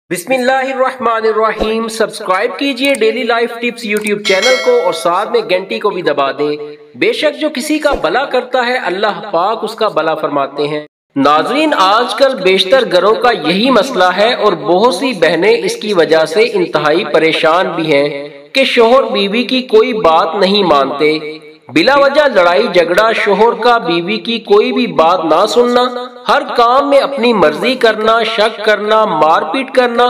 बिस्मिल्लाहिर्रहमानिर्रहीम। सब्सक्राइब कीजिए daily life tips YouTube channel को और साथ में घंटी को भी दबा दें। बेशक जो किसी का भला करता है अल्लाह पाक उसका भला फरमाते हैं। नाजरीन, आजकल बेशतर घरों का यही मसला है और बहुत सी बहनें इसकी वजह से इंतहाई परेशान भी हैं कि शोहर बीवी की कोई बात नहीं मानते। बिला वजह लड़ाई झगड़ा, शोहर का बीवी की कोई भी बात ना सुनना, हर काम में अपनी मर्जी करना, शक करना, मारपीट करना,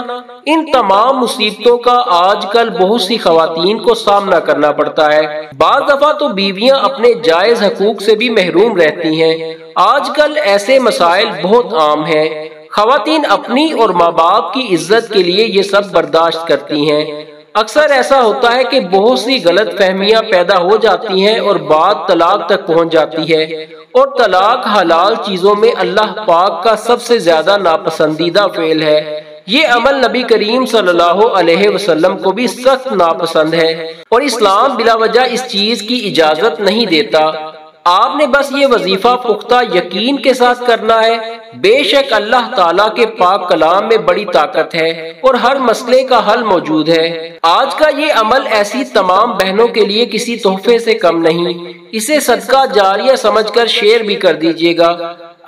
इन तमाम मुसीबतों का आजकल बहुत सी खवातीन को सामना करना पड़ता है। बाज़ दफा तो बीवियां अपने जायज हकूक से भी महरूम रहती हैं। आजकल ऐसे मसाइल बहुत आम हैं। खवातीन अपनी और माँ बाप की इज्जत के लिए ये सब बर्दाश्त करती हैं। अक्सर ऐसा होता है कि बहुत सी गलत फहमियां पैदा हो जाती हैं और बात तलाक तक पहुंच जाती है। और तलाक हलाल चीजों में अल्लाह पाक का सबसे ज्यादा नापसंदीदा फेल है। ये अमल नबी करीम सल्लल्लाहु अलैहि वसल्लम को भी सख्त नापसंद है और इस्लाम बिला वजह इस चीज की इजाजत नहीं देता। आपने बस ये वजीफा पुख्ता यकीन के साथ करना है। बेशक अल्लाह ताला के पाक कलाम में बड़ी ताकत है और हर मसले का हल मौजूद है। आज का ये अमल ऐसी तमाम बहनों के लिए किसी तोहफे से कम नहीं। इसे सदका जारिया समझकर शेयर भी कर दीजिएगा।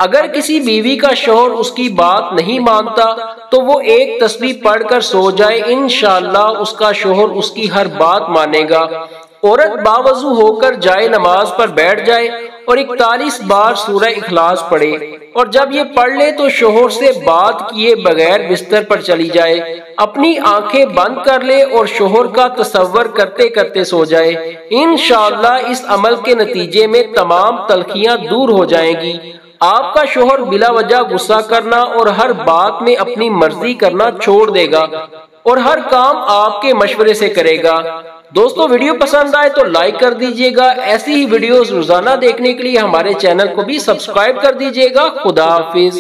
अगर किसी बीवी का शोहर उसकी बात नहीं मानता तो वो एक तस्बीह पढ़कर सो जाए, इंशाअल्लाह उसका शोहर उसकी हर बात मानेगा। औरत बावजू होकर जाए नमाज पर बैठ जाए और 41 बार सूरह इखलास पढ़े और जब ये पढ़ ले तो शोहर से बात किए बगैर बिस्तर पर चली जाए, अपनी आंखें बंद कर ले और शोहर का तसव्वुर करते करते सो जाए। इंशाअल्लाह इस अमल के नतीजे में तमाम तलखियां दूर हो जाएंगी। आपका शोहर बिला वजह गुस्सा करना और हर बात में अपनी मर्जी करना छोड़ देगा और हर काम आपके मशवरे से करेगा। दोस्तों, वीडियो पसंद आए तो लाइक कर दीजिएगा। ऐसी ही वीडियोस रोजाना देखने के लिए हमारे चैनल को भी सब्सक्राइब कर दीजिएगा। खुदा हाफिज।